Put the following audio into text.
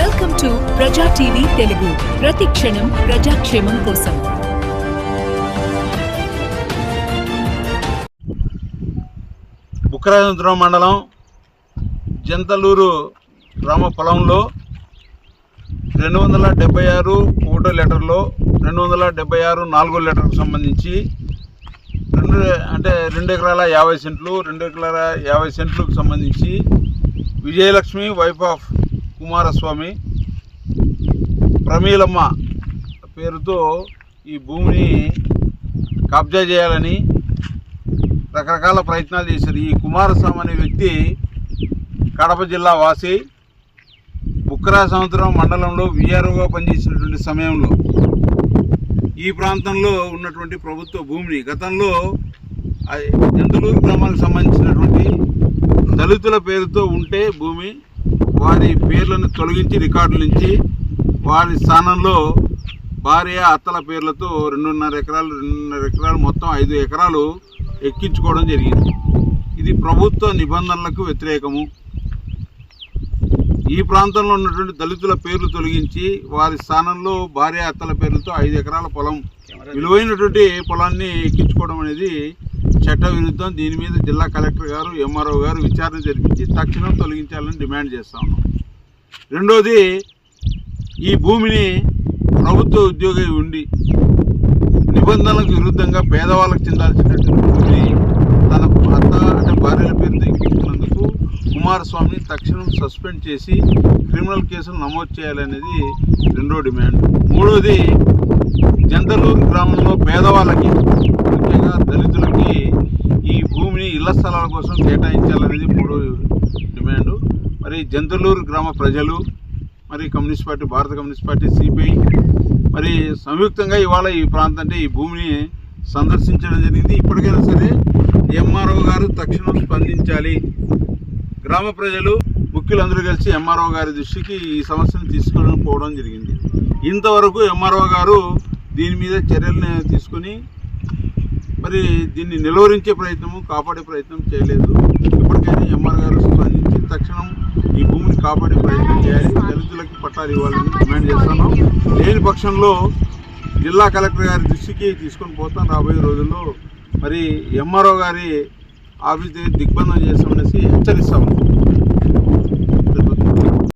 Welcome to ప్రజా TV Telugu. ప్రతి క్షణం ప్రజాక్షేమం కోసం. బుక్కరాజేంద్రం మండలం జంతలూరు గ్రామ పొలంలో 276 ఒకటో లెటర్లో 276 నాలుగో లెటర్కు సంబంధించి 2 ఎకరాల 50 సెంట్లు 2 ఎకరాల 50 సెంట్లకు సంబంధించి విజయలక్ష్మి వైఫ్ ఆఫ్ కుమారస్వామి ప్రమీలమ్మ పేరుతో ఈ భూమిని కబ్జా చేయాలని రకరకాల ప్రయత్నాలు చేశారు. ఈ కుమారస్వామి అనే వ్యక్తి కడప జిల్లా వాసి, బుక్కరాజేంద్రం మండలంలో విఆర్ఓగా పనిచేసినటువంటి సమయంలో ఈ ప్రాంతంలో ఉన్నటువంటి ప్రభుత్వ భూమిని గతంలో జంతలూరు గ్రామానికి సంబంధించినటువంటి దళితుల పేరుతో ఉంటే భూమి వారి పేర్లను తొలగించి రికార్డుల నుంచి వారి స్థానంలో భార్య అత్తల పేర్లతో 2.5 ఎకరాలు మొత్తం 5 ఎకరాలు ఎక్కించుకోవడం జరిగింది. ఇది ప్రభుత్వ నిబంధనలకు వ్యతిరేకము. ఈ ప్రాంతంలో ఉన్నటువంటి దళితుల పేర్లు తొలగించి వారి స్థానంలో భార్య అత్తల పేర్లతో 5 ఎకరాల పొలం, విలువైనటువంటి పొలాన్ని ఎక్కించుకోవడం అనేది చట్ట విరుద్ధం. దీని మీద జిల్లా కలెక్టర్ గారు, ఎంఆర్ఓ గారు విచారణ జరిపించి తక్షణం తొలగించాలని డిమాండ్ చేస్తా ఉన్నాం. రెండోది, ఈ భూమిని ప్రభుత్వ ఉద్యోగి ఉండి నిబంధనలకు విరుద్ధంగా పేదవాళ్ళకు చెందాల్సినటువంటి భూమిని తన అత్త భార్యల పేరు ఎక్కించుకున్నందుకు కుమారస్వామిని తక్షణం సస్పెండ్ చేసి క్రిమినల్ కేసులు నమోదు చేయాలనేది రెండో డిమాండ్. మూడోది, జంతలూరు గ్రామంలో పేదవాళ్ళకి, ముఖ్యంగా దళితులకి ఈ భూమిని ఇళ్ల స్థలాల కోసం కేటాయించాలనేది మూడో డిమాండ్. మరి జంతలూరు గ్రామ ప్రజలు, మరి కమ్యూనిస్ట్ పార్టీ, భారత కమ్యూనిస్ట్ పార్టీ, సిపిఐ మరి సంయుక్తంగా ఇవాళ ఈ ప్రాంతం ఈ భూమిని సందర్శించడం జరిగింది. ఇప్పటికైనా సరే ఎంఆర్ఓ గారు తక్షణం స్పందించాలి. గ్రామ ప్రజలు, ముఖ్యులందరూ కలిసి ఎంఆర్ఓ గారి దృష్టికి ఈ సమస్యను తీసుకొని పోవడం జరిగింది. ఇంతవరకు ఎంఆర్ఓ గారు దీని మీద చర్యలను తీసుకుని మరి దీన్ని నిలువరించే ప్రయత్నము, కాపాడే ప్రయత్నం చేయలేదు. ఇప్పటికైనా ఎంఆర్ గారు స్పందించి తక్షణం ఈ భూమిని కాపాడే ప్రయత్నం చేయాలి, దళితులకి పట్టాలు ఇవ్వాలని డిమాండ్ చేస్తున్నాం. లేని పక్షంలో జిల్లా కలెక్టర్ గారి దృష్టికి తీసుకొని పోతాం. రాబోయే రోజుల్లో మరి ఎంఆర్ఓ గారి ఆఫీస్ దిగ్బంధం చేస్తామనేసి హెచ్చరిస్తాము.